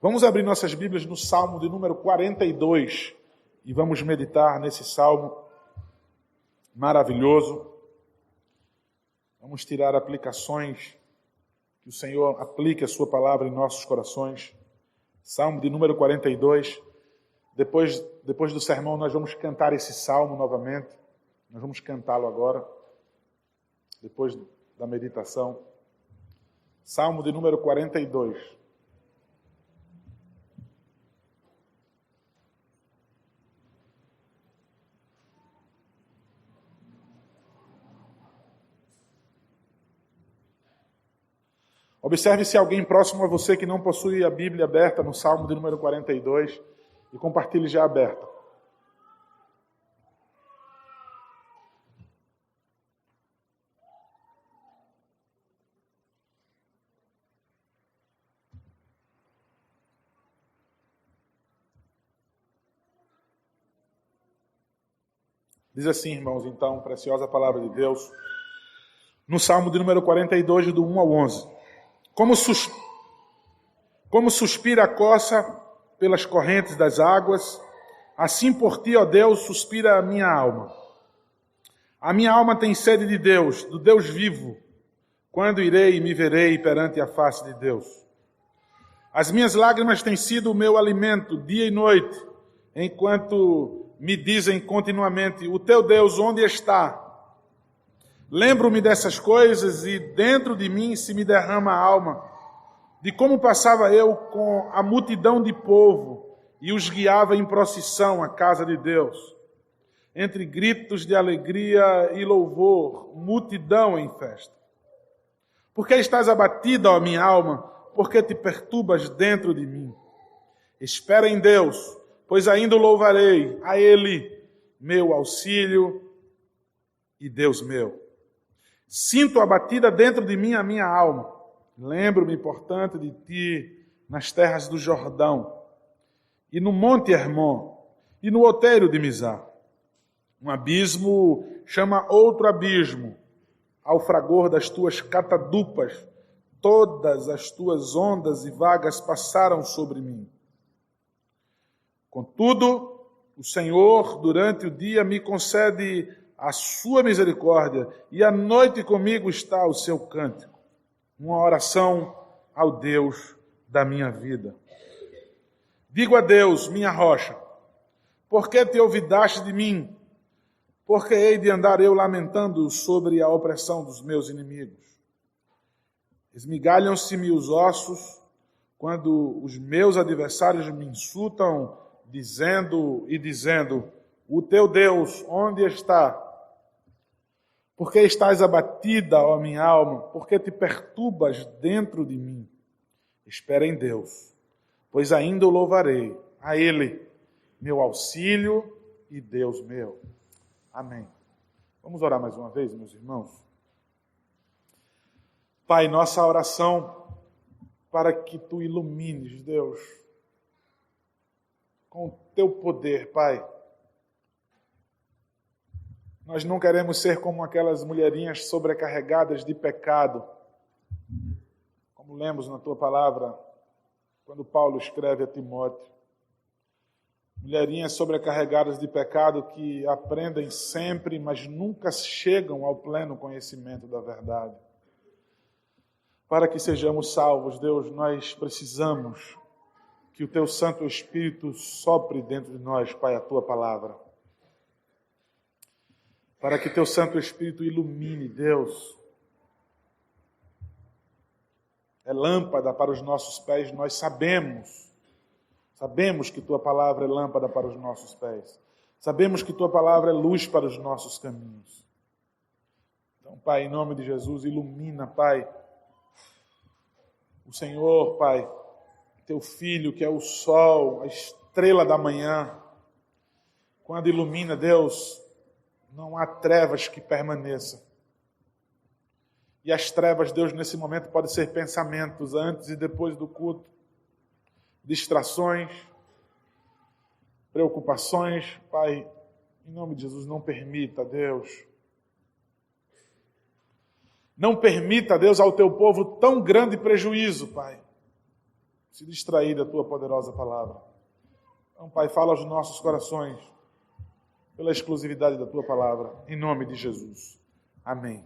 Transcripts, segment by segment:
Vamos abrir nossas Bíblias no Salmo de número 42 e vamos meditar nesse Salmo maravilhoso. Vamos tirar aplicações, que o Senhor aplique a sua palavra em nossos corações. Salmo de número 42. Depois do sermão nós vamos cantar esse Salmo novamente. Nós vamos cantá-lo agora, depois da meditação. Salmo de número 42. Observe se alguém próximo a você que não possui a Bíblia aberta no Salmo de número 42 e compartilhe já aberta. Diz assim, irmãos, então, preciosa palavra de Deus, no Salmo de número 42, do 1 ao 11. Como suspira a coça pelas correntes das águas, assim por ti, ó Deus, suspira a minha alma. A minha alma tem sede de Deus, do Deus vivo. Quando irei e me verei perante a face de Deus? As minhas lágrimas têm sido o meu alimento, dia e noite, enquanto me dizem continuamente, o teu Deus onde está? Lembro-me dessas coisas e dentro de mim se me derrama a alma, de como passava eu com a multidão de povo e os guiava em procissão à casa de Deus, entre gritos de alegria e louvor, multidão em festa. Por que estás abatida, ó minha alma? Por que te perturbas dentro de mim? Espera em Deus, pois ainda o louvarei, a Ele, meu auxílio e Deus meu. Sinto abatida dentro de mim a minha alma. Lembro-me, portanto, de ti nas terras do Jordão, e no monte Hermon, e no outeiro de Mizar. Um abismo chama outro abismo, ao fragor das tuas catadupas, todas as tuas ondas e vagas passaram sobre mim. Contudo, o Senhor, durante o dia, me concede a sua misericórdia, e à noite comigo está o seu cântico, uma oração ao Deus da minha vida. Digo a Deus, minha rocha, por que te olvidaste de mim? Por que hei de andar eu lamentando sobre a opressão dos meus inimigos? Esmigalham-se-me os ossos, quando os meus adversários me insultam, dizendo, o teu Deus, onde está? Por que estás abatida, ó minha alma? Por que te perturbas dentro de mim? Espera em Deus, pois ainda o louvarei, a Ele, meu auxílio e Deus meu. Amém. Vamos orar mais uma vez, meus irmãos? Pai, nossa oração para que Tu ilumines, Deus, com o Teu poder, Pai. Nós não queremos ser como aquelas mulherinhas sobrecarregadas de pecado, como lemos na Tua palavra, quando Paulo escreve a Timóteo. Mulherinhas sobrecarregadas de pecado que aprendem sempre, mas nunca chegam ao pleno conhecimento da verdade. Para que sejamos salvos, Deus, nós precisamos que o Teu Santo Espírito sopre dentro de nós, Pai, a Tua palavra. Para que Teu Santo Espírito ilumine, Deus. É lâmpada para os nossos pés, nós sabemos que Tua palavra é lâmpada para os nossos pés. Sabemos que Tua palavra é luz para os nossos caminhos. Então, Pai, em nome de Jesus, ilumina, Pai, o Senhor, Pai, Teu Filho, que é o sol, a estrela da manhã. Quando ilumina, Deus, não há trevas que permaneçam. E as trevas, Deus, nesse momento podem ser pensamentos antes e depois do culto, distrações, preocupações. Pai, em nome de Jesus, não permita, Deus. Não permita, Deus, ao Teu povo tão grande prejuízo, Pai. se distrair da Tua poderosa palavra. Então, Pai, fala aos nossos corações pela exclusividade da Tua palavra, em nome de Jesus. Amém.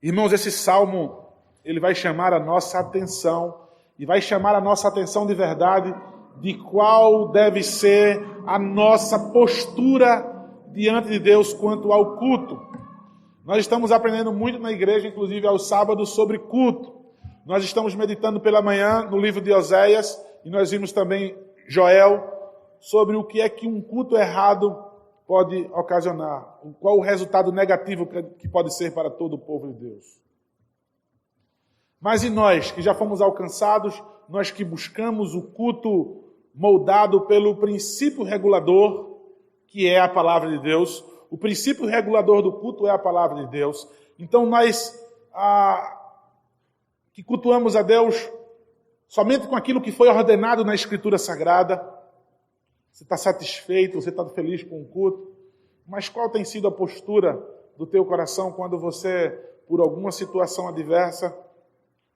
Irmãos, esse salmo, ele vai chamar a nossa atenção, e vai chamar a nossa atenção de verdade, de qual deve ser a nossa postura diante de Deus quanto ao culto. Nós estamos aprendendo muito na igreja, inclusive aos sábados, sobre culto. Nós estamos meditando pela manhã no livro de Oséias, e nós vimos também Joel, sobre o que é que um culto errado pode ocasionar, qual o resultado negativo que pode ser para todo o povo de Deus. Mas e nós, que já fomos alcançados, nós que buscamos o culto moldado pelo princípio regulador, que é a palavra de Deus. O princípio regulador do culto é a palavra de Deus. Então nós que cultuamos a Deus somente com aquilo que foi ordenado na Escritura Sagrada. Você está satisfeito, você está feliz com o culto, mas qual tem sido a postura do teu coração quando você, por alguma situação adversa,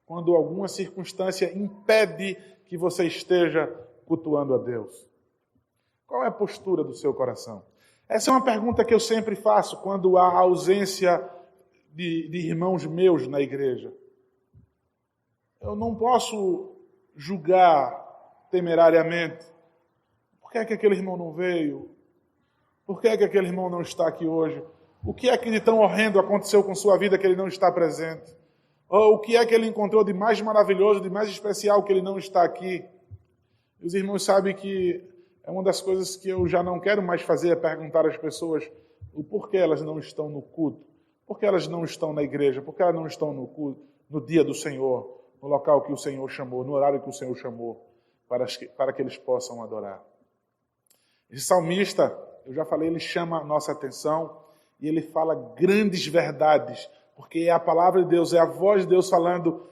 quando alguma circunstância impede que você esteja cultuando a Deus? Qual é a postura do seu coração? Essa é uma pergunta que eu sempre faço quando há ausência de irmãos meus na igreja. Eu não posso julgar temerariamente. Por que é que aquele irmão não veio? Por que é que aquele irmão não está aqui hoje? O que é que de tão horrendo aconteceu com sua vida que ele não está presente? Ou o que é que ele encontrou de mais maravilhoso, de mais especial que ele não está aqui? Os irmãos sabem que é uma das coisas que eu já não quero mais fazer, é perguntar às pessoas o porquê elas não estão no culto, por que elas não estão na igreja, por que elas não estão no culto, no dia do Senhor, no local que o Senhor chamou, no horário que o Senhor chamou, para que eles possam adorar. Esse salmista, eu já falei, ele chama a nossa atenção e ele fala grandes verdades, porque é a palavra de Deus, é a voz de Deus falando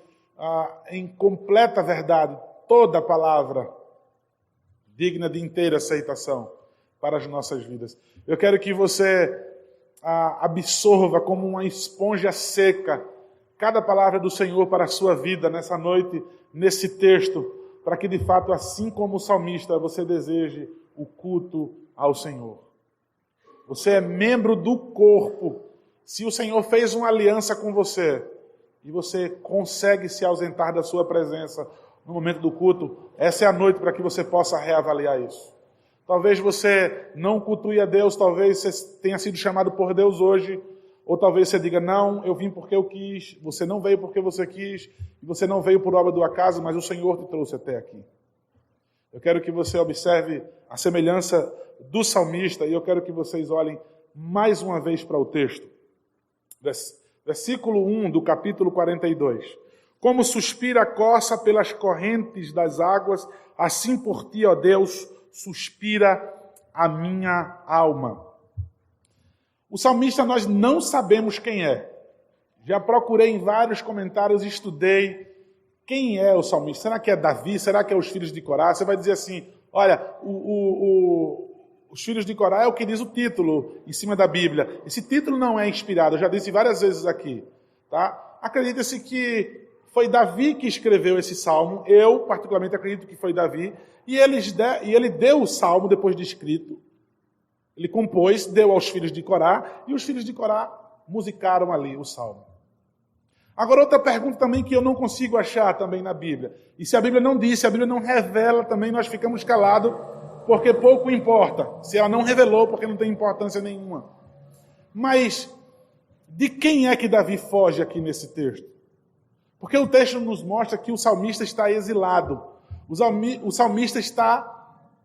em completa verdade, toda a palavra digna de inteira aceitação para as nossas vidas. Eu quero que você absorva como uma esponja seca cada palavra do Senhor para a sua vida nessa noite, nesse texto, para que de fato, assim como o salmista, você deseje o culto ao Senhor. Você é membro do corpo. Se o Senhor fez uma aliança com você e você consegue se ausentar da sua presença no momento do culto, essa é a noite para que você possa reavaliar isso. Talvez você não cultue a Deus, talvez você tenha sido chamado por Deus hoje, ou talvez você diga, não, eu vim porque eu quis, você não veio porque você quis, e você não veio por obra do acaso, mas o Senhor te trouxe até aqui. Eu quero que você observe a semelhança do salmista, e eu quero que vocês olhem mais uma vez para o texto. Versículo 1 do capítulo 42. Como suspira a corça pelas correntes das águas, assim por ti, ó Deus, suspira a minha alma. O salmista nós não sabemos quem é. Já procurei em vários comentários, estudei quem é o salmista. Será que é Davi? Será que é os filhos de Corá? Você vai dizer assim, olha, os filhos de Corá é o que diz o título em cima da Bíblia. Esse título não é inspirado, eu já disse várias vezes aqui. Tá? Acredita-se que foi Davi que escreveu esse salmo. Eu, particularmente, acredito que foi Davi. E ele deu o salmo depois de escrito. Ele compôs, deu aos filhos de Corá, e os filhos de Corá musicaram ali o salmo. Agora, outra pergunta também que eu não consigo achar também na Bíblia. E se a Bíblia não diz, se a Bíblia não revela, também nós ficamos calados, porque pouco importa. Se ela não revelou, porque não tem importância nenhuma. Mas, de quem é que Davi foge aqui nesse texto? Porque o texto nos mostra que o salmista está exilado. O salmista está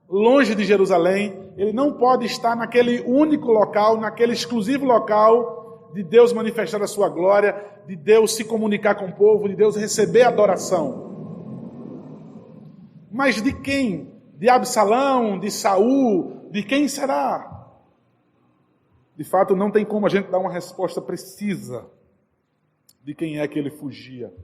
longe de Jerusalém, ele não pode estar naquele único local, naquele exclusivo local de Deus manifestar a sua glória, de Deus se comunicar com o povo, de Deus receber adoração. Mas de quem? De Absalão, de Saul, de quem será? De fato, não tem como a gente dar uma resposta precisa de quem é que ele fugia.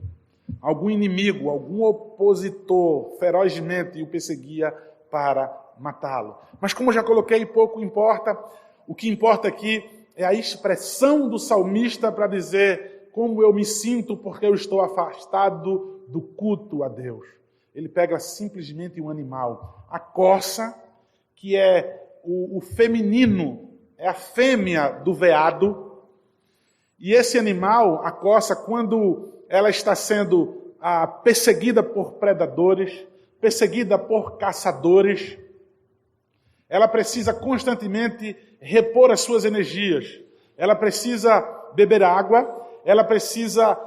Algum inimigo, algum opositor ferozmente o perseguia para matá-lo. Mas como eu já coloquei, pouco importa. O que importa aqui é a expressão do salmista para dizer como eu me sinto porque eu estou afastado do culto a Deus. ele pega simplesmente um animal. A corça, que é o feminino, é a fêmea do veado. E esse animal, a corça, quando ela está sendo perseguida por predadores, perseguida por caçadores, ela precisa constantemente repor as suas energias. Ela precisa beber água, ela precisa,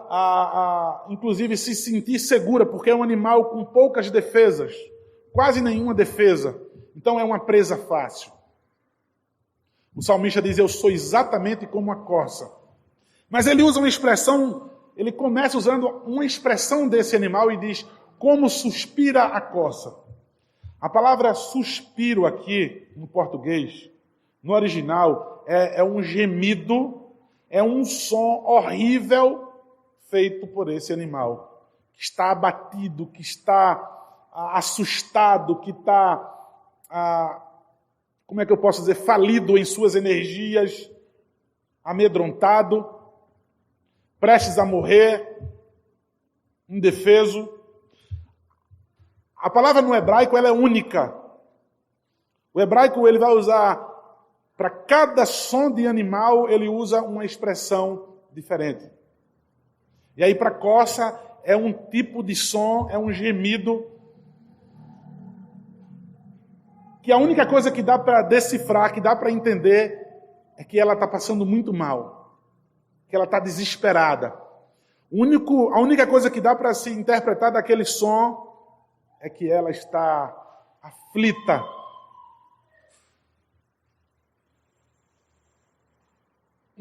inclusive, se sentir segura, porque é um animal com poucas defesas, quase nenhuma defesa. Então é uma presa fácil. O salmista diz, eu sou exatamente como a corça. Mas ele usa uma expressão, ele começa usando uma expressão desse animal e diz, como suspira a corça. A palavra suspiro aqui, no português, no original, é um gemido, é um som horrível feito por esse animal, que está abatido, que está assustado, que está, como é que eu posso dizer, falido em suas energias, amedrontado, prestes a morrer, indefeso. A palavra no hebraico ela é única. O hebraico ele vai usar, para cada som de animal, ele usa uma expressão diferente. E aí para corça é um tipo de som, é um gemido, que a única coisa que dá para decifrar, que dá para entender, é que ela está passando muito mal, que ela está desesperada. A única coisa que dá para se interpretar daquele som é que ela está aflita.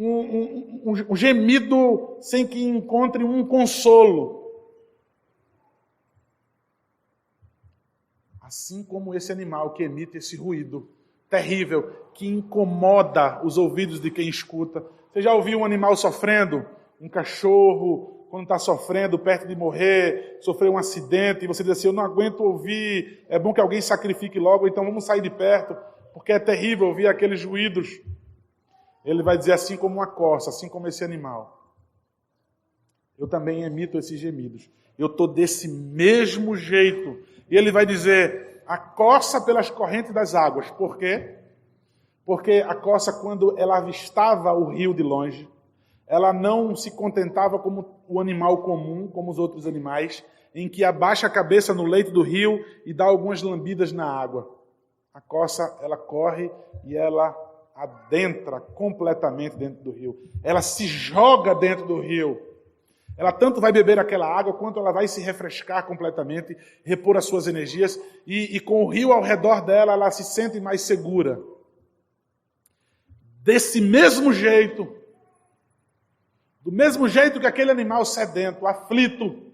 Um gemido sem que encontre um consolo. Assim como esse animal que emite esse ruído terrível, que incomoda os ouvidos de quem escuta. Você já ouviu um animal sofrendo? Um cachorro, quando está sofrendo, perto de morrer, sofreu um acidente, e você diz assim, eu não aguento ouvir, é bom que alguém sacrifique logo, então vamos sair de perto, porque é terrível ouvir aqueles ruídos. Ele vai dizer assim como uma corça, assim como esse animal. Eu também emito esses gemidos. Eu estou desse mesmo jeito. E ele vai dizer, a corça pelas correntes das águas. Por quê? Porque a corça, quando ela avistava o rio de longe, ela não se contentava como o animal comum, como os outros animais, em que abaixa a cabeça no leito do rio e dá algumas lambidas na água. A corça, ela corre e ela adentra completamente dentro do rio. Ela se joga dentro do rio. Ela tanto vai beber aquela água, quanto ela vai se refrescar completamente, repor as suas energias, e com o rio ao redor dela, ela se sente mais segura. Desse mesmo jeito, do mesmo jeito que aquele animal sedento, aflito,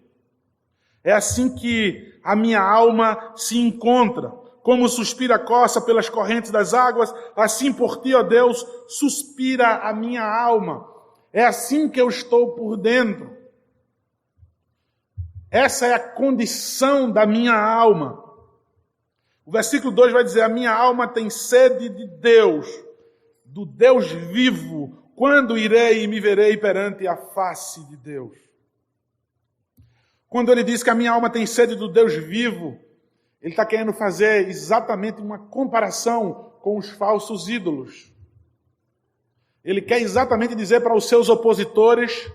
é assim que a minha alma se encontra. Como suspira a corça pelas correntes das águas, assim por ti, ó Deus, suspira a minha alma. É assim que eu estou por dentro. Essa é a condição da minha alma. O versículo 2 vai dizer, a minha alma tem sede de Deus, do Deus vivo. Quando irei e me verei perante a face de Deus? Quando ele diz que a minha alma tem sede do Deus vivo, ele está querendo fazer exatamente uma comparação com os falsos ídolos. Ele quer exatamente dizer para os seus opositores,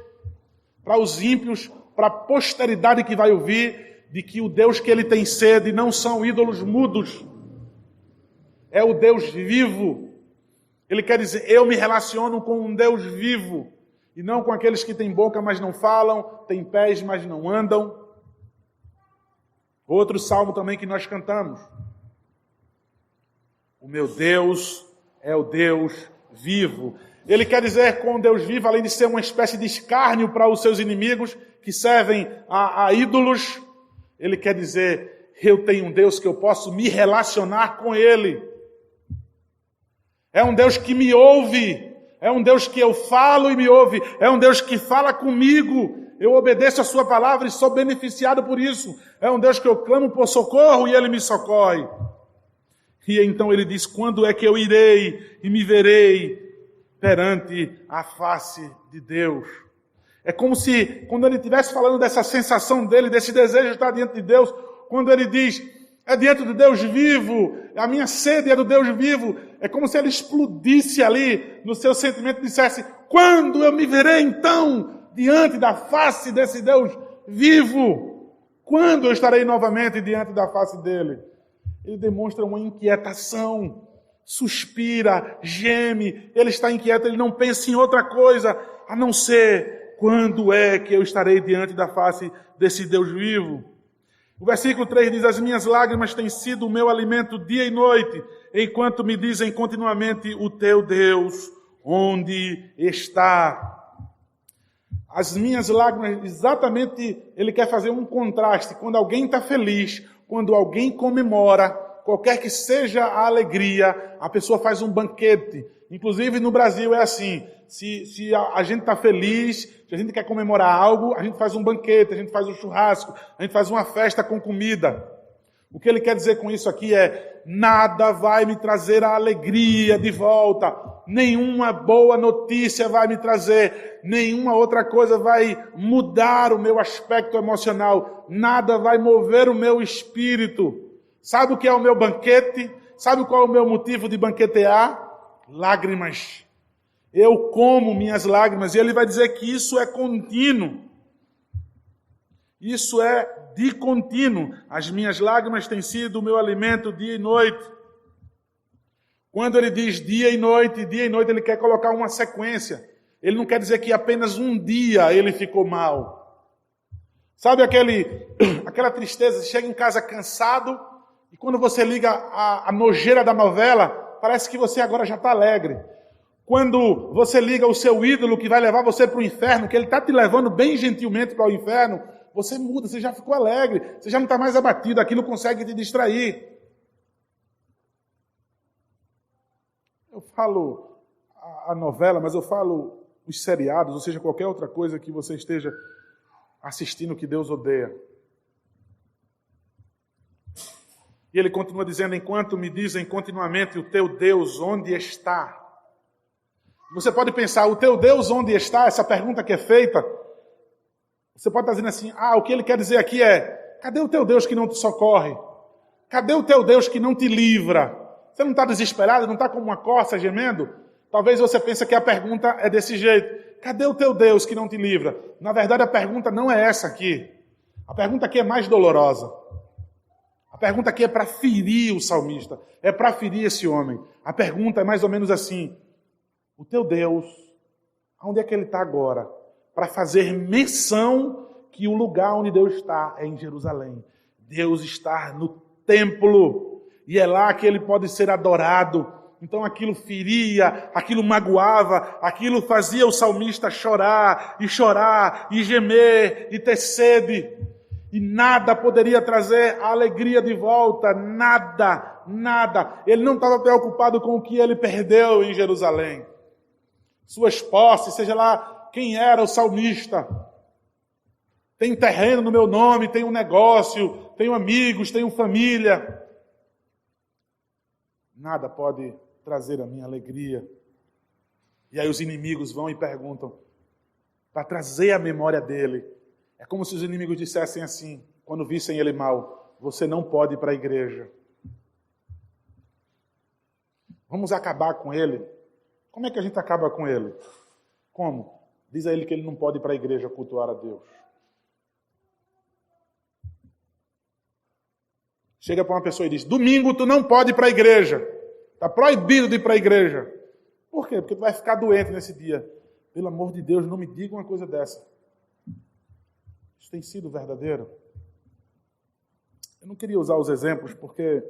para os ímpios, para a posteridade que vai ouvir, de que o Deus que ele tem sede não são ídolos mudos. É o Deus vivo. Ele quer dizer, eu me relaciono com um Deus vivo, e não com aqueles que têm boca, mas não falam, têm pés, mas não andam. Outro salmo também que nós cantamos. O meu Deus é o Deus vivo. Ele quer dizer com Deus vivo, além de ser uma espécie de escárnio para os seus inimigos que servem a ídolos, ele quer dizer, eu tenho um Deus que eu posso me relacionar com Ele. É um Deus que me ouve, é um Deus que eu falo e me ouve, é um Deus que fala comigo. Eu obedeço a sua palavra e sou beneficiado por isso. É um Deus que eu clamo por socorro e Ele me socorre. E então ele diz, quando é que eu irei e me verei perante a face de Deus? É como se, quando ele estivesse falando dessa sensação dele, desse desejo de estar diante de Deus, quando ele diz, é diante do Deus vivo, a minha sede é do Deus vivo, é como se ele explodisse ali no seu sentimento e dissesse, quando eu me verei então diante da face desse Deus vivo? Quando eu estarei novamente diante da face dele? Ele demonstra uma inquietação, suspira, geme, ele está inquieto, ele não pensa em outra coisa, a não ser quando é que eu estarei diante da face desse Deus vivo. O versículo 3 diz, as minhas lágrimas têm sido o meu alimento dia e noite, enquanto me dizem continuamente, o teu Deus, onde está? As minhas lágrimas, exatamente, ele quer fazer um contraste. Quando alguém está feliz, quando alguém comemora, qualquer que seja a alegria, a pessoa faz um banquete. Inclusive no Brasil é assim, se a gente está feliz, se a gente quer comemorar algo, a gente faz um banquete, a gente faz um churrasco, a gente faz uma festa com comida. O que ele quer dizer com isso aqui é, nada vai me trazer a alegria de volta, nenhuma boa notícia vai me trazer, nenhuma outra coisa vai mudar o meu aspecto emocional, nada vai mover o meu espírito. Sabe o que é o meu banquete? Sabe qual é o meu motivo de banquetear? Lágrimas. Eu como minhas lágrimas, e ele vai dizer que isso é contínuo. Isso é de contínuo. As minhas lágrimas têm sido o meu alimento dia e noite. Quando ele diz dia e noite, ele quer colocar uma sequência. Ele não quer dizer que apenas um dia ele ficou mal. Sabe aquela tristeza, você chega em casa cansado, e quando você liga a nojeira da novela, parece que você agora já está alegre. Quando você liga o seu ídolo que vai levar você para o inferno, que ele está te levando bem gentilmente para o inferno, você muda, você já ficou alegre, você já não está mais abatido, aquilo consegue te distrair. Eu falo a novela, mas eu falo os seriados, ou seja, qualquer outra coisa que você esteja assistindo que Deus odeia. E ele continua dizendo, enquanto me dizem continuamente, o teu Deus onde está? Você pode pensar, o teu Deus onde está? Essa pergunta que é feita, você pode estar dizendo assim, o que ele quer dizer aqui é, cadê o teu Deus que não te socorre? Cadê o teu Deus que não te livra? Você não está desesperado, não está como uma corça gemendo? Talvez você pense que a pergunta é desse jeito, cadê o teu Deus que não te livra? Na verdade, a pergunta não é essa aqui. A pergunta aqui é mais dolorosa. A pergunta aqui é para ferir o salmista, é para ferir esse homem. A pergunta é mais ou menos assim, o teu Deus, onde é que ele está agora? Para fazer menção que o lugar onde Deus está é em Jerusalém. Deus está no templo, e é lá que ele pode ser adorado. Então aquilo feria, aquilo magoava, aquilo fazia o salmista chorar, e gemer, e ter sede. E nada poderia trazer a alegria de volta, nada. Ele não estava preocupado com o que ele perdeu em Jerusalém. Suas posses, seja lá quem era o salmista. Tem terreno no meu nome, tem um negócio, tenho amigos, tenho família. Nada pode trazer a minha alegria. E aí os inimigos vão e perguntam, para trazer a memória dele. É como se os inimigos dissessem assim, quando vissem ele mal, você não pode ir para a igreja. Vamos acabar com ele. Como é que a gente acaba com ele? Como? Diz a ele que ele não pode ir para a igreja cultuar a Deus. Chega para uma pessoa e diz, domingo tu não pode ir para a igreja. Está proibido de ir para a igreja. Por quê? Porque tu vai ficar doente nesse dia. Pelo amor de Deus, não me diga uma coisa dessa. Isso tem sido verdadeiro? Eu não queria usar os exemplos, porque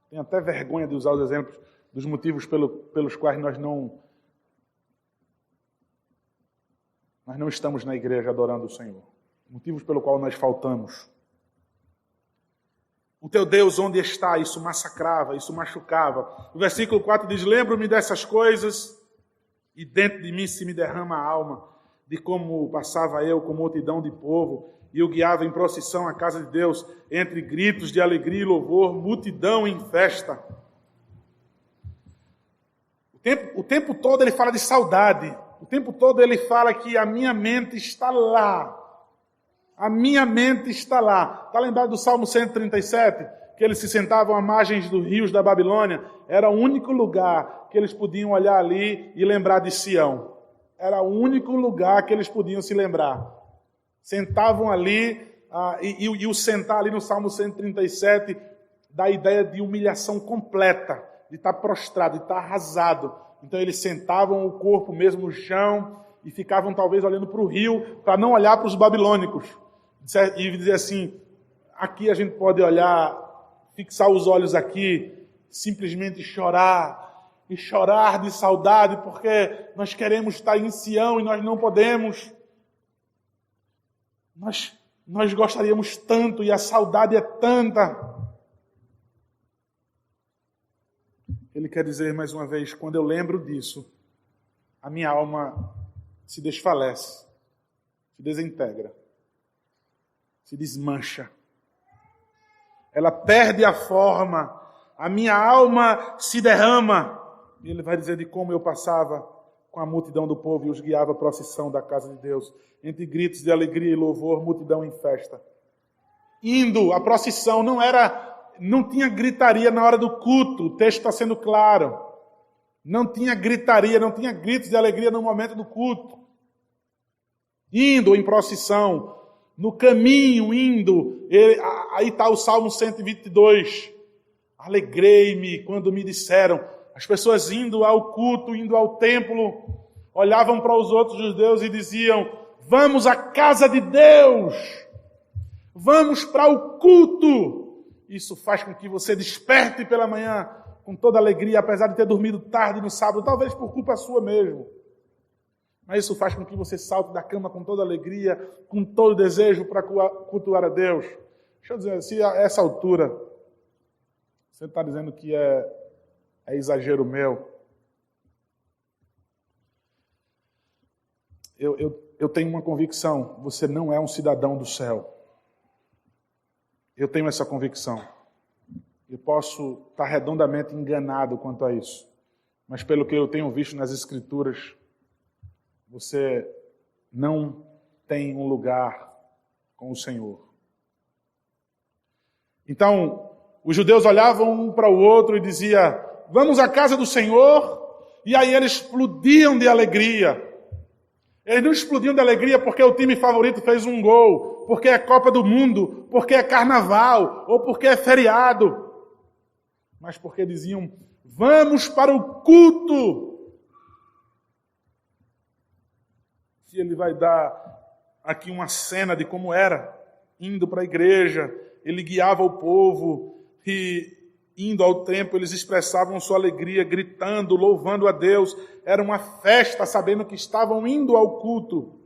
tenho até vergonha de usar os exemplos dos motivos pelos quais nós não estamos na igreja adorando o Senhor. Motivos pelo qual nós faltamos. O teu Deus onde está? Isso massacrava, isso machucava. O versículo 4 diz, lembro-me dessas coisas e dentro de mim se me derrama a alma de como passava eu com multidão de povo e o guiava em procissão à casa de Deus, entre gritos de alegria e louvor, multidão em festa. O tempo todo ele fala de saudade. O tempo todo ele fala que a minha mente está lá. A minha mente está lá. Está lembrado do Salmo 137? Que eles se sentavam à margens dos rios da Babilônia? Era o único lugar que eles podiam olhar ali e lembrar de Sião. Era o único lugar que eles podiam se lembrar. Sentavam ali, e o sentar ali no Salmo 137 dá a ideia de humilhação completa, de estar prostrado, de estar arrasado. Então eles sentavam o corpo mesmo no chão e ficavam talvez olhando para o rio, para não olhar para os babilônicos. E dizer assim, aqui a gente pode olhar, fixar os olhos aqui, simplesmente chorar, e chorar de saudade, porque nós queremos estar em Sião e nós não podemos. Nós gostaríamos tanto e a saudade é tanta. Ele quer dizer mais uma vez, quando eu lembro disso, a minha alma se desfalece, se desintegra, se desmancha. Ela perde a forma, a minha alma se derrama. E ele vai dizer de como eu passava com a multidão do povo e os guiava à procissão da casa de Deus, entre gritos de alegria e louvor, multidão em festa. Indo, a procissão não tinha gritaria na hora do culto, o texto está sendo claro. Não tinha gritaria, não tinha gritos de alegria no momento do culto. Indo em procissão, no caminho, indo, aí está o Salmo 122. Alegrei-me quando me disseram, as pessoas indo ao culto, indo ao templo, olhavam para os outros judeus e diziam, vamos à casa de Deus, vamos para o culto. Isso faz com que você desperte pela manhã com toda alegria, apesar de ter dormido tarde no sábado, talvez por culpa sua mesmo. Mas isso faz com que você salte da cama com toda alegria, com todo desejo para cultuar a Deus. Deixa eu dizer, se a essa altura você está dizendo que é exagero meu, eu tenho uma convicção, você não é um cidadão do céu. Eu tenho essa convicção. Eu posso estar redondamente enganado quanto a isso. Mas pelo que eu tenho visto nas Escrituras, você não tem um lugar com o Senhor. Então, os judeus olhavam um para o outro e diziam, vamos à casa do Senhor, e aí eles explodiam de alegria. Eles não explodiam de alegria porque o time favorito fez um gol, porque é Copa do Mundo, porque é carnaval, ou porque é feriado. Mas porque diziam, vamos para o culto. E ele vai dar aqui uma cena de como era, indo para a igreja, ele guiava o povo, e indo ao templo, eles expressavam sua alegria, gritando, louvando a Deus. Era uma festa, sabendo que estavam indo ao culto.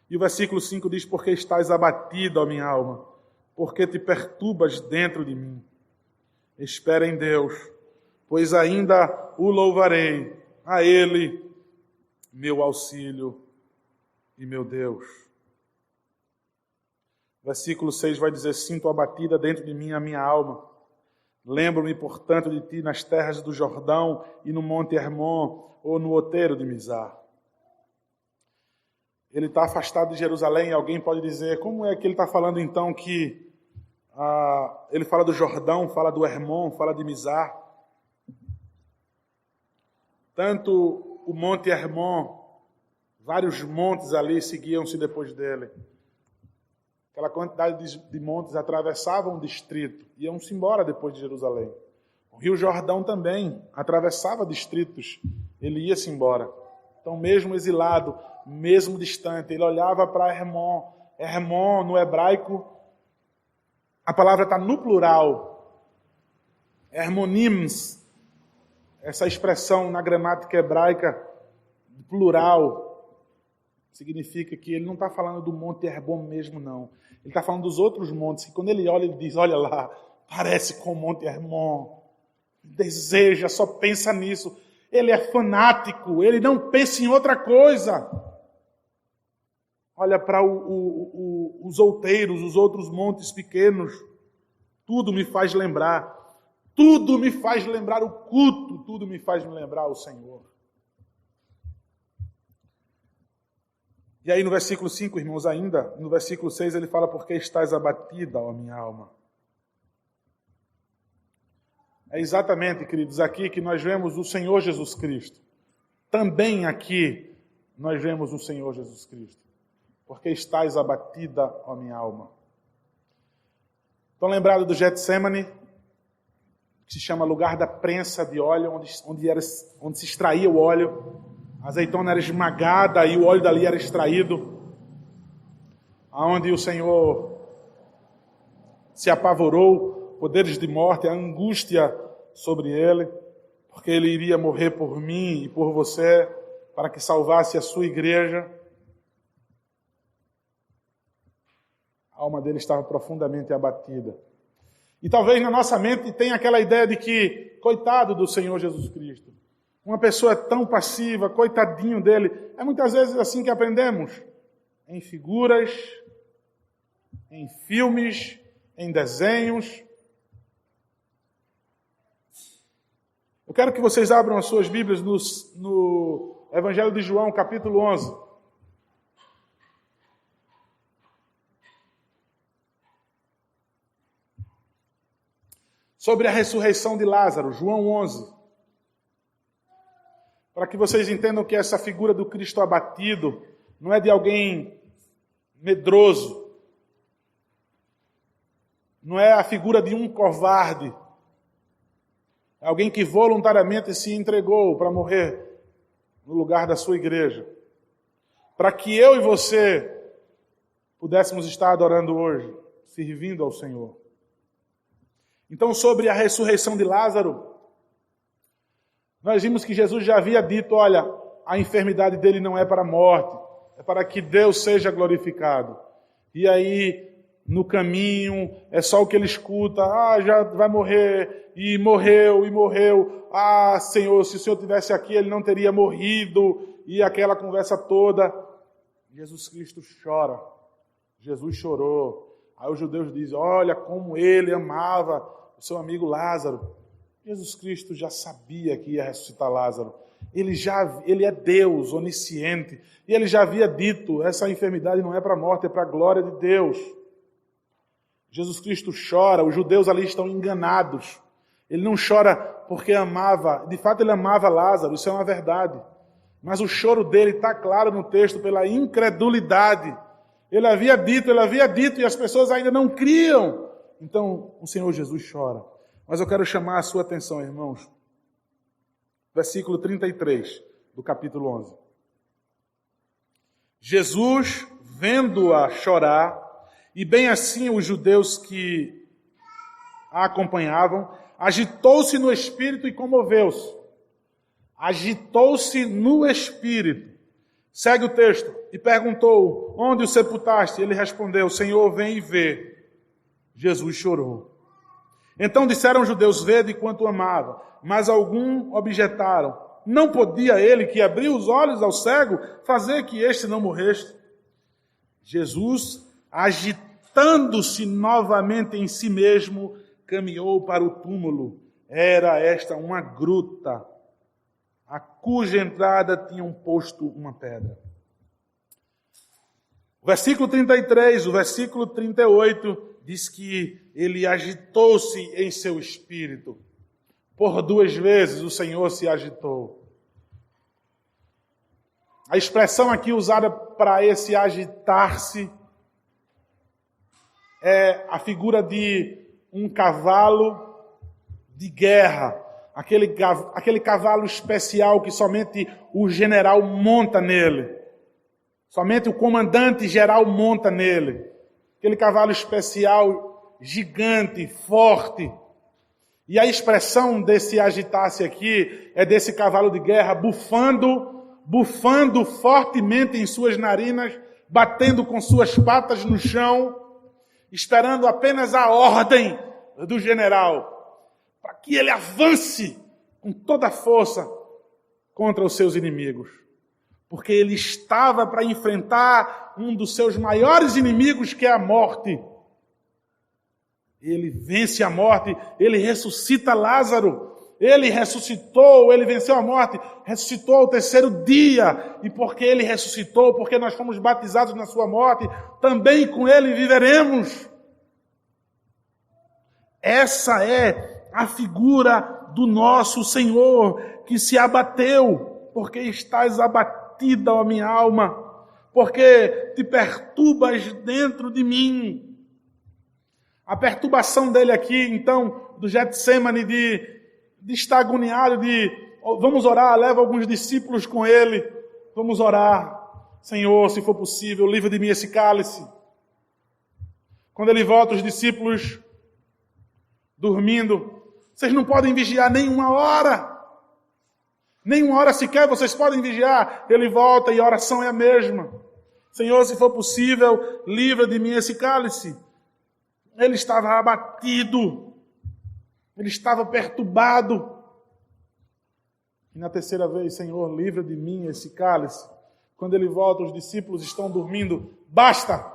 E o versículo 5 diz, porque estás abatido, ó minha alma, porque te perturbas dentro de mim. Espera em Deus, pois ainda o louvarei, a Ele, meu auxílio e meu Deus. Versículo 6 vai dizer, sinto abatida dentro de mim a minha alma. Lembro-me, portanto, de ti nas terras do Jordão e no Monte Hermon ou no outeiro de Mizar. Ele está afastado de Jerusalém e alguém pode dizer, como é que ele está falando então que ele fala do Jordão, fala do Hermon, fala de Mizar? Tanto o Monte Hermon, vários montes ali seguiam-se depois dele. Aquela quantidade de montes atravessavam o distrito, iam-se embora depois de Jerusalém. O Rio Jordão também atravessava distritos, ele ia-se embora. Então, mesmo exilado, mesmo distante, ele olhava para Hermon. Hermon, no hebraico, a palavra está no plural. Hermonims, essa expressão na gramática hebraica, plural, significa que ele não está falando do Monte Hermon mesmo, não. Ele está falando dos outros montes, que quando ele olha, ele diz, olha lá, parece com o Monte Hermon. Deseja, só pensa nisso. Ele é fanático, ele não pensa em outra coisa. Olha para os outeiros, os outros montes pequenos. Tudo me faz lembrar. Tudo me faz lembrar o culto. Tudo me faz me lembrar o Senhor. E aí no versículo 5, irmãos, ainda, no versículo 6, ele fala, porque estás abatida, ó minha alma. É exatamente, queridos, aqui que nós vemos o Senhor Jesus Cristo. Também aqui nós vemos o Senhor Jesus Cristo. Porque estás abatida, ó minha alma. Estão lembrados do Getsemane, que se chama lugar da prensa de óleo, onde se extraía o óleo. A azeitona era esmagada e o óleo dali era extraído. Aonde o Senhor se apavorou, poderes de morte, a angústia sobre ele, porque ele iria morrer por mim e por você, para que salvasse a sua igreja. A alma dele estava profundamente abatida. E talvez na nossa mente tenha aquela ideia de que, coitado do Senhor Jesus Cristo, uma pessoa tão passiva, coitadinho dele. É muitas vezes assim que aprendemos. Em figuras, em filmes, em desenhos. Eu quero que vocês abram as suas Bíblias no Evangelho de João, capítulo 11. Sobre a ressurreição de Lázaro, João 11. Para que vocês entendam que essa figura do Cristo abatido não é de alguém medroso. Não é a figura de um covarde. É alguém que voluntariamente se entregou para morrer no lugar da sua igreja. Para que eu e você pudéssemos estar adorando hoje, servindo ao Senhor. Então, sobre a ressurreição de Lázaro, nós vimos que Jesus já havia dito, olha, a enfermidade dele não é para a morte, é para que Deus seja glorificado. E aí, no caminho, é só o que ele escuta, já vai morrer, e morreu. Senhor, se o Senhor estivesse aqui, ele não teria morrido, e aquela conversa toda. Jesus Cristo chora, Jesus chorou. Aí os judeus dizem, olha como ele amava o seu amigo Lázaro. Jesus Cristo já sabia que ia ressuscitar Lázaro. Ele é Deus, onisciente. E ele já havia dito, essa enfermidade não é para a morte, é para a glória de Deus. Jesus Cristo chora, os judeus ali estão enganados. Ele não chora porque amava, de fato ele amava Lázaro, isso é uma verdade. Mas o choro dele está claro no texto pela incredulidade. Ele havia dito e as pessoas ainda não criam. Então o Senhor Jesus chora. Mas eu quero chamar a sua atenção, irmãos. Versículo 33 do capítulo 11. Jesus, vendo-a chorar, e bem assim os judeus que a acompanhavam, agitou-se no espírito e comoveu-se. Agitou-se no espírito. Segue o texto. E perguntou, onde o sepultaste? Ele respondeu, Senhor, vem e vê. Jesus chorou. Então disseram os judeus, vede quanto amava. Mas alguns objetaram, não podia ele, que abriu os olhos ao cego, fazer que este não morresse? Jesus, agitando-se novamente em si mesmo, caminhou para o túmulo. Era esta uma gruta, a cuja entrada tinham posto uma pedra. O versículo 33, o versículo 38, diz que ele agitou-se em seu espírito. Por 2 vezes o Senhor se agitou. A expressão aqui usada para esse agitar-se é a figura de um cavalo de guerra. Aquele cavalo especial que somente o general monta nele. Somente o comandante geral monta nele. Aquele cavalo especial, gigante, forte. E a expressão desse agitar-se aqui é desse cavalo de guerra bufando fortemente em suas narinas, batendo com suas patas no chão, esperando apenas a ordem do general, para que ele avance com toda a força contra os seus inimigos. Porque ele estava para enfrentar um dos seus maiores inimigos, que é a morte. Ele vence a morte, ele ressuscita Lázaro. Ele ressuscitou, ele venceu a morte, ressuscitou ao terceiro dia. E porque ele ressuscitou, porque nós fomos batizados na sua morte, também com ele viveremos. Essa é a figura do nosso Senhor, que se abateu, porque estás abatida, ó minha alma, porque te perturbas dentro de mim. A perturbação dele aqui, então, do Getsemane, de estar agoniado, vamos orar, leva alguns discípulos com ele, vamos orar. Senhor, se for possível, livra de mim esse cálice. Quando ele volta, os discípulos dormindo, vocês não podem vigiar nem uma hora sequer, vocês podem vigiar. Ele volta e a oração é a mesma. Senhor, se for possível, livra de mim esse cálice. Ele estava abatido, ele estava perturbado. E na terceira vez, Senhor, livra de mim esse cálice. Quando ele volta, os discípulos estão dormindo. Basta!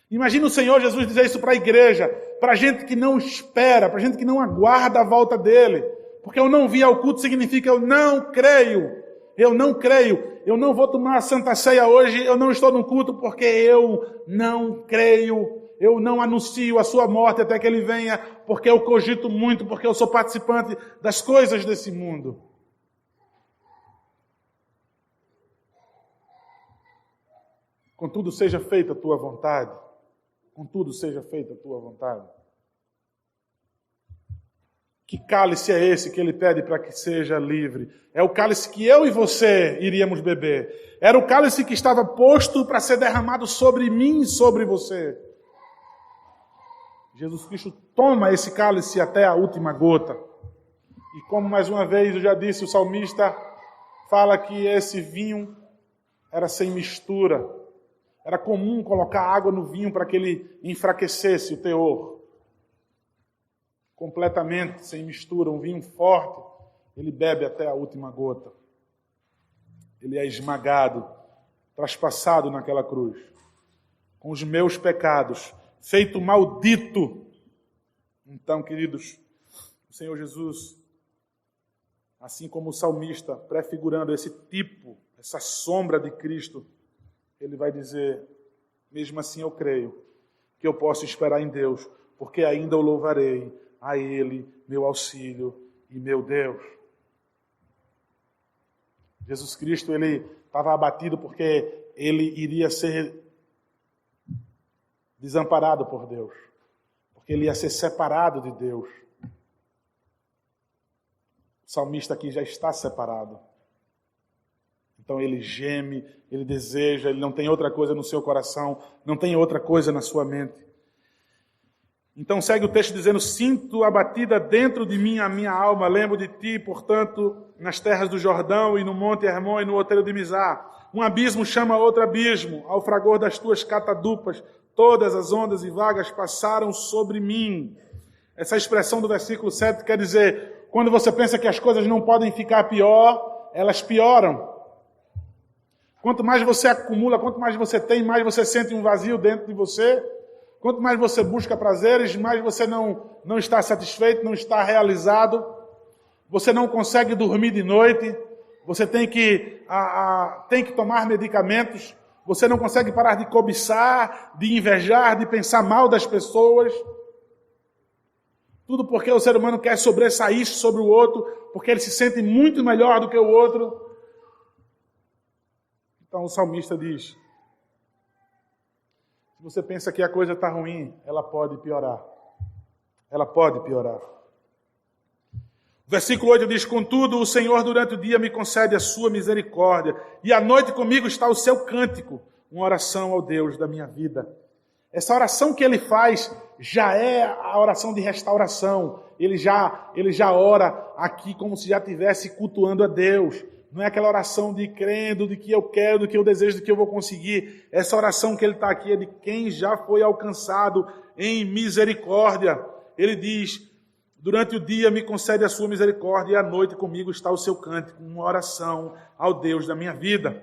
Imagina o Senhor Jesus dizer isso para a igreja, para gente que não espera, para gente que não aguarda a volta dele. Porque eu não vi ao culto significa eu não creio. Eu não creio. Eu não vou tomar a Santa Ceia hoje, eu não estou no culto porque eu não creio. Eu não anuncio a sua morte até que ele venha, porque eu cogito muito, porque eu sou participante das coisas desse mundo. Contudo, seja feita a tua vontade. Contudo, seja feita a tua vontade. Que cálice é esse que ele pede para que seja livre? É o cálice que eu e você iríamos beber. Era o cálice que estava posto para ser derramado sobre mim e sobre você. Jesus Cristo toma esse cálice até a última gota. E como mais uma vez eu já disse, o salmista fala que esse vinho era sem mistura. Era comum colocar água no vinho para que ele enfraquecesse o teor. Completamente sem mistura, um vinho forte, ele bebe até a última gota. Ele é esmagado, traspassado naquela cruz, com os meus pecados, feito maldito. Então, queridos, o Senhor Jesus, assim como o salmista, prefigurando esse tipo, essa sombra de Cristo, ele vai dizer, mesmo assim eu creio, que eu posso esperar em Deus, porque ainda o louvarei, a Ele, meu auxílio e meu Deus. Jesus Cristo, ele estava abatido porque ele iria ser desamparado por Deus, porque ele ia ser separado de Deus. O salmista aqui já está separado. Então ele geme, ele deseja, ele não tem outra coisa no seu coração, não tem outra coisa na sua mente. Então segue o texto dizendo, sinto abatida dentro de mim a minha alma, lembro de ti, portanto, nas terras do Jordão e no monte Hermon e no outeiro de Mizar. Um abismo chama outro abismo, ao fragor das tuas catadupas, todas as ondas e vagas passaram sobre mim. Essa expressão do versículo 7 quer dizer, quando você pensa que as coisas não podem ficar pior, elas pioram. Quanto mais você acumula, quanto mais você tem, mais você sente um vazio dentro de você. Quanto mais você busca prazeres, mais você não está satisfeito, não está realizado. Você não consegue dormir de noite. Você tem que tomar medicamentos. Você não consegue parar de cobiçar, de invejar, de pensar mal das pessoas. Tudo porque o ser humano quer sobressair sobre o outro, porque ele se sente muito melhor do que o outro. Então o salmista diz, se você pensa que a coisa está ruim, ela pode piorar. Ela pode piorar. O versículo 8 diz, contudo, o Senhor durante o dia me concede a sua misericórdia, e à noite comigo está o seu cântico, uma oração ao Deus da minha vida. Essa oração que ele faz já é a oração de restauração. Ele já ora aqui como se já estivesse cultuando a Deus. Não é aquela oração de crendo, de que eu quero, do que eu desejo, do que eu vou conseguir. Essa oração que ele está aqui é de quem já foi alcançado em misericórdia. Ele diz, durante o dia me concede a sua misericórdia e à noite comigo está o seu cântico, uma oração ao Deus da minha vida.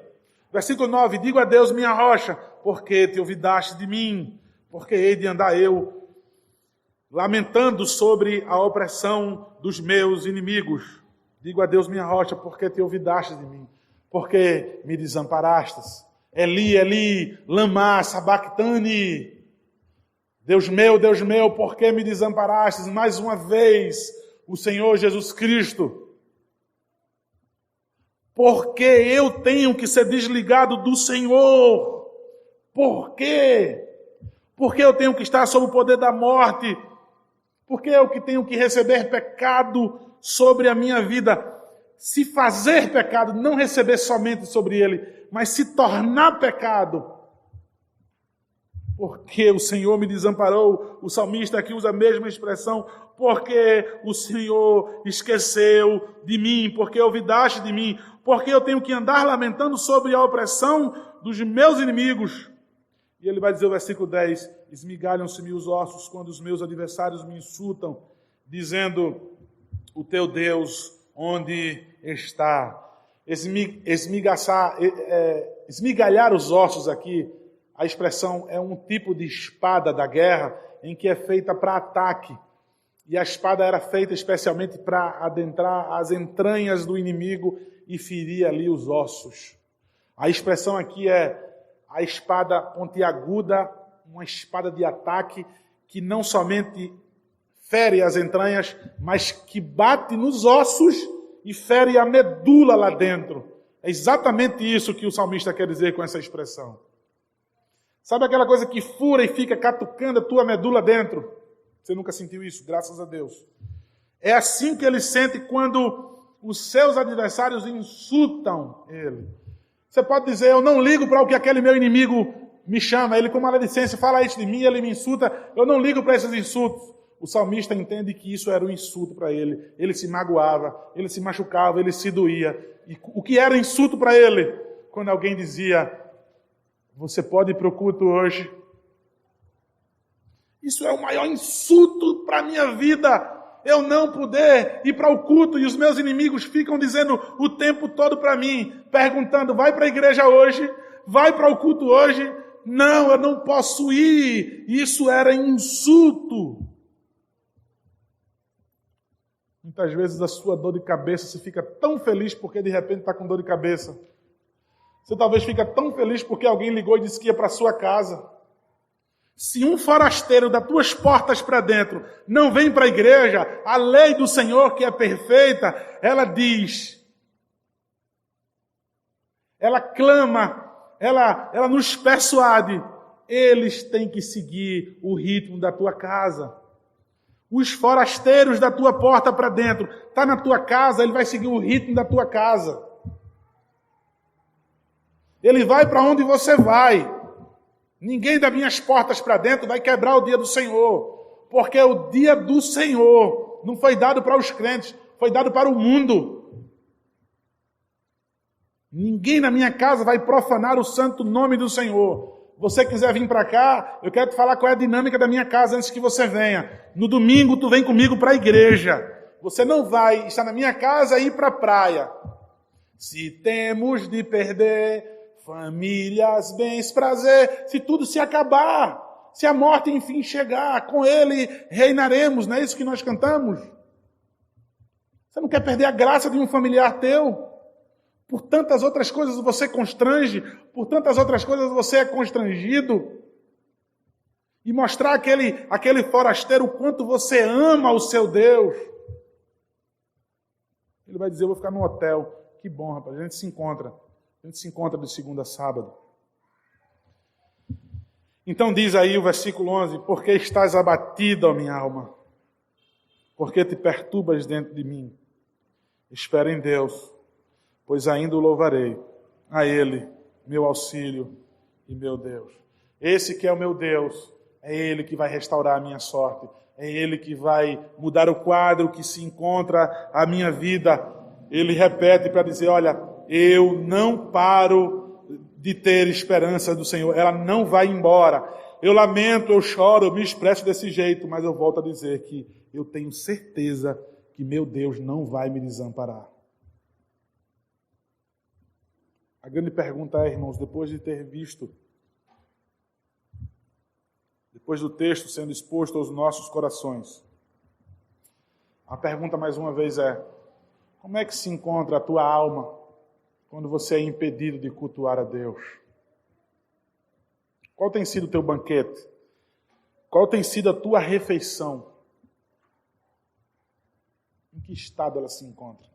Versículo 9, digo a Deus minha rocha, porque te olvidaste de mim, porque hei de andar eu lamentando sobre a opressão dos meus inimigos. Digo a Deus, minha rocha, porque te olvidaste de mim, porque me desamparastes. Eli, Eli, lama sabactani. Deus meu, por que me desamparastes? Mais uma vez, o Senhor Jesus Cristo. Porque eu tenho que ser desligado do Senhor? Por quê? Porque eu tenho que estar sob o poder da morte? Porque eu que tenho que receber pecado sobre a minha vida? Se fazer pecado, não receber somente sobre ele, mas se tornar pecado. Porque o Senhor me desamparou. O salmista aqui usa a mesma expressão. Porque o Senhor esqueceu de mim, porque olvidaste de mim, porque eu tenho que andar lamentando sobre a opressão dos meus inimigos. E ele vai dizer o versículo 10, esmigalham-se-me os ossos quando os meus adversários me insultam, dizendo, o teu Deus onde está? Esmigalhar os ossos aqui, a expressão é um tipo de espada da guerra em que é feita para ataque. E a espada era feita especialmente para adentrar as entranhas do inimigo e ferir ali os ossos. A expressão aqui é a espada pontiaguda, uma espada de ataque que não somente fere as entranhas, mas que bate nos ossos e fere a medula lá dentro. É exatamente isso que o salmista quer dizer com essa expressão. Sabe aquela coisa que fura e fica catucando a tua medula dentro? Você nunca sentiu isso, graças a Deus. É assim que ele sente quando os seus adversários insultam ele. Você pode dizer, eu não ligo para o que aquele meu inimigo me chama, ele com maledicência fala isso de mim, ele me insulta, eu não ligo para esses insultos. O salmista entende que isso era um insulto para ele. Ele se magoava, ele se machucava, ele se doía. E o que era insulto para ele? Quando alguém dizia, você pode ir para o culto hoje? Isso é o maior insulto para a minha vida. Eu não poder ir para o culto e os meus inimigos ficam dizendo o tempo todo para mim, perguntando, vai para a igreja hoje? Vai para o culto hoje? Não, eu não posso ir. Isso era insulto. Muitas vezes a sua dor de cabeça, você fica tão feliz porque de repente está com dor de cabeça. Você talvez fica tão feliz porque alguém ligou e disse que ia para a sua casa. Se um forasteiro das tuas portas para dentro não vem para a igreja, a lei do Senhor, que é perfeita, ela diz, ela clama, ela nos persuade, eles têm que seguir o ritmo da tua casa. Os forasteiros da tua porta para dentro, está na tua casa, ele vai seguir o ritmo da tua casa. Ele vai para onde você vai. Ninguém das minhas portas para dentro vai quebrar o dia do Senhor. Porque o dia do Senhor não foi dado para os crentes, foi dado para o mundo. Ninguém na minha casa vai profanar o santo nome do Senhor. Você quiser vir para cá, eu quero te falar qual é a dinâmica da minha casa antes que você venha. No domingo tu vem comigo para a igreja. Você não vai estar na minha casa e ir para a praia. Se temos de perder famílias, bens, prazer, se tudo se acabar, se a morte enfim chegar, com ele reinaremos, não é isso que nós cantamos? Você não quer perder a graça de um familiar teu? Por tantas outras coisas você constrange, por tantas outras coisas você é constrangido. E mostrar aquele forasteiro o quanto você ama o seu Deus. Ele vai dizer, eu vou ficar num hotel. Que bom, rapaz, a gente se encontra. A gente se encontra de segunda a sábado. Então diz aí o versículo 11, porque estás abatido, ó minha alma? Porque te perturbas dentro de mim? Espera em Deus, pois ainda o louvarei. A Ele, meu auxílio e meu Deus. Esse que é o meu Deus, é Ele que vai restaurar a minha sorte. É Ele que vai mudar o quadro que se encontra a minha vida. Ele repete para dizer, olha, eu não paro de ter esperança do Senhor. Ela não vai embora. Eu lamento, eu choro, eu me expresso desse jeito, mas eu volto a dizer que eu tenho certeza que meu Deus não vai me desamparar. A grande pergunta é, irmãos, depois de ter visto depois do texto sendo exposto aos nossos corações. A pergunta mais uma vez é: como é que se encontra a tua alma quando você é impedido de cultuar a Deus? Qual tem sido o teu banquete? Qual tem sido a tua refeição? Em que estado ela se encontra?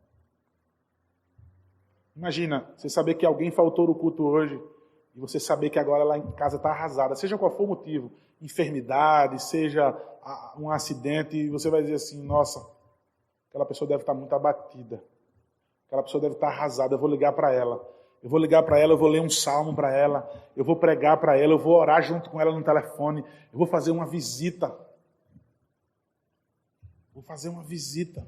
Imagina, você saber que alguém faltou no culto hoje e você saber que agora lá em casa está arrasada, seja qual for o motivo, enfermidade, seja um acidente, e você vai dizer assim: nossa, aquela pessoa deve estar muito abatida, aquela pessoa deve estar arrasada, eu vou ligar para ela. Eu vou ligar para ela, eu vou ler um salmo para ela, eu vou pregar para ela, eu vou orar junto com ela no telefone, eu vou fazer uma visita. Vou fazer uma visita.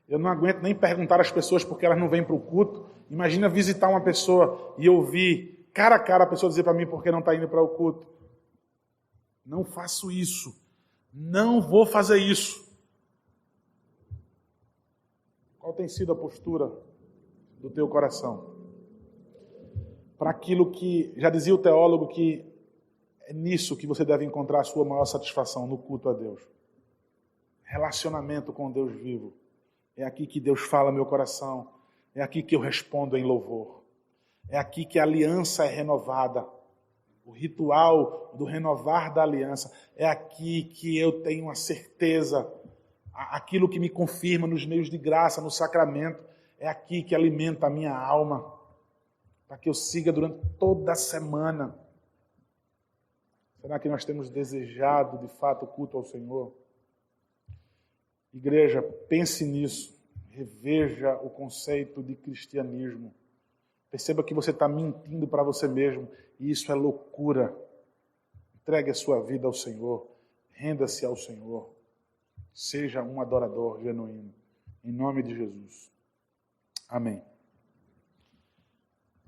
Eu não aguento nem perguntar às pessoas porque elas não vêm para o culto. Imagina visitar uma pessoa e ouvir cara a cara a pessoa dizer para mim por que não está indo para o culto. Não faço isso. Não vou fazer isso. Qual tem sido a postura do teu coração para aquilo que, já dizia o teólogo, que é nisso que você deve encontrar a sua maior satisfação, no culto a Deus? Relacionamento com Deus vivo. É aqui que Deus fala meu coração. É aqui que eu respondo em louvor. É aqui que a aliança é renovada. O ritual do renovar da aliança. É aqui que eu tenho a certeza, aquilo que me confirma nos meios de graça, no sacramento. É aqui que alimenta a minha alma, para que eu siga durante toda a semana. Será que nós temos desejado, de fato, o culto ao Senhor? Igreja, pense nisso. Reveja o conceito de cristianismo. Perceba que você está mentindo para você mesmo, e isso é loucura. Entregue a sua vida ao Senhor. Renda-se ao Senhor. Seja um adorador genuíno. Em nome de Jesus. Amém.